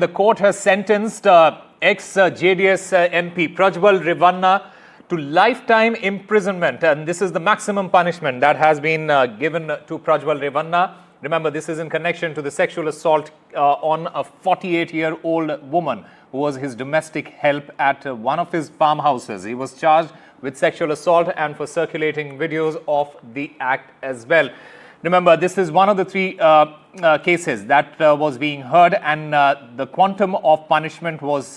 The court has sentenced ex-JDS MP Prajwal Revanna to lifetime imprisonment, and this is the maximum punishment that has been given to Prajwal Revanna. Remember, this is in connection to the sexual assault on a 48-year-old woman who was his domestic help at one of his farmhouses. He was charged with sexual assault and for circulating videos of the act as well. Remember, this is one of the three cases that was being heard, and the quantum of punishment was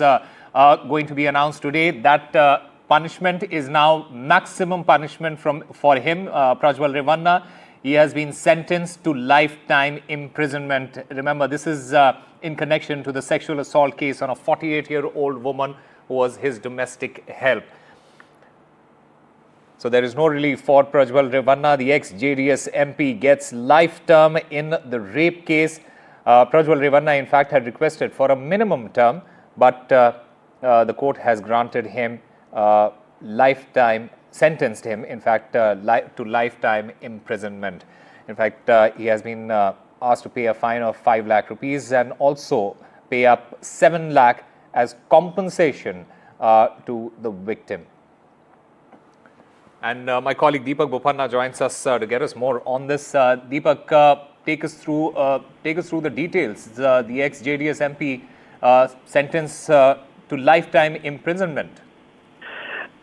going to be announced today. That punishment is now maximum punishment for him, Prajwal Revanna. He has been sentenced to lifetime imprisonment. Remember, this is in connection to the sexual assault case on a 48-year-old woman who was his domestic help. So there is no relief for Prajwal Revanna. The ex-JDS MP gets life term in the rape case. Prajwal Revanna, in fact, had requested for a minimum term, but the court has granted him lifetime, sentenced him, in fact, to lifetime imprisonment. In fact, he has been asked to pay a fine of 5 lakh rupees and also pay up 7 lakh as compensation to the victim. And my colleague Deepak Bopanna joins us to get us more on this. Deepak, take us through the details. The ex-JDS MP sentenced to lifetime imprisonment.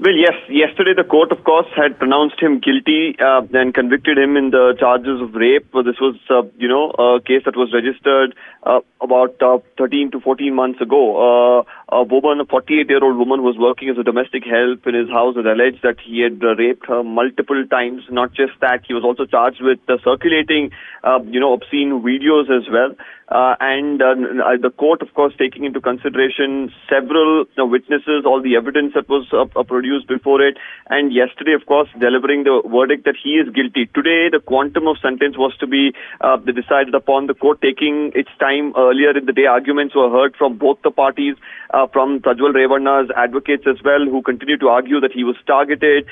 Well, yes. Yesterday, the court, of course, had pronounced him guilty and convicted him in the charges of rape. This was, a case that was registered about 13 to 14 months ago. A woman, a 48-year-old woman, was working as a domestic help in his house, and alleged that he had raped her multiple times. Not just that, he was also charged with circulating, obscene videos as well. And the court, of course, taking into consideration several witnesses, all the evidence that was produced before it, and yesterday, of course, delivering the verdict that he is guilty. Today, the quantum of sentence was to be decided upon. The court taking its time earlier in the day. Arguments were heard from both the parties, from Prajwal Revanna's advocates as well, who continue to argue that he was targeted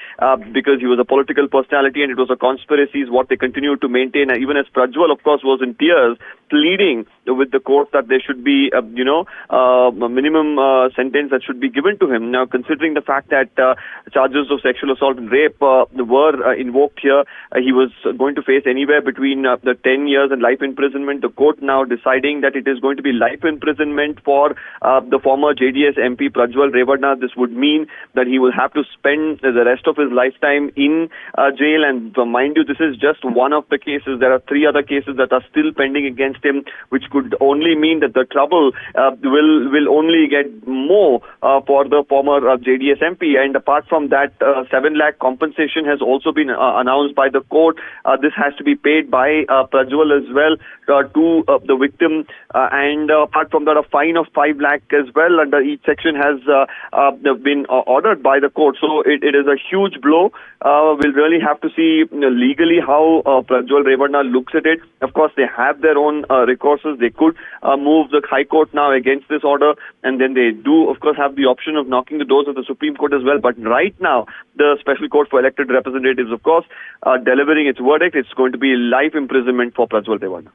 because he was a political personality and it was a conspiracy, is what they continue to maintain. And even as Prajwal, of course, was in tears, pleading with the court that there should be, a minimum sentence that should be given to him. Now, considering the fact that charges of sexual assault and rape were invoked here, he was going to face anywhere between the 10 years and life imprisonment. The court now deciding that it is going to be life imprisonment for the former JDS MP Prajwal Revanna. This would mean that he will have to spend the rest of his lifetime in jail. And mind you, this is just one of the cases. There are 3 other cases that are still pending against him, which could only mean that the trouble will only get more for the former JDS MP. And apart from that, 7 lakh compensation has also been announced by the court. This has to be paid by Prajwal as well to the victim. And apart from that, a fine of 5 lakh as well under each section has been ordered by the court. So it is a huge blow. We'll really have to see legally how Prajwal Revanna looks at it. Of course, they have their own recourses. They could move the High Court now against this order, and then they do, of course, have the option of knocking the doors of the Supreme Court as well. But right now, the Special Court for Elected Representatives, of course, delivering its verdict. It's going to be life imprisonment for Prajwal Revanna.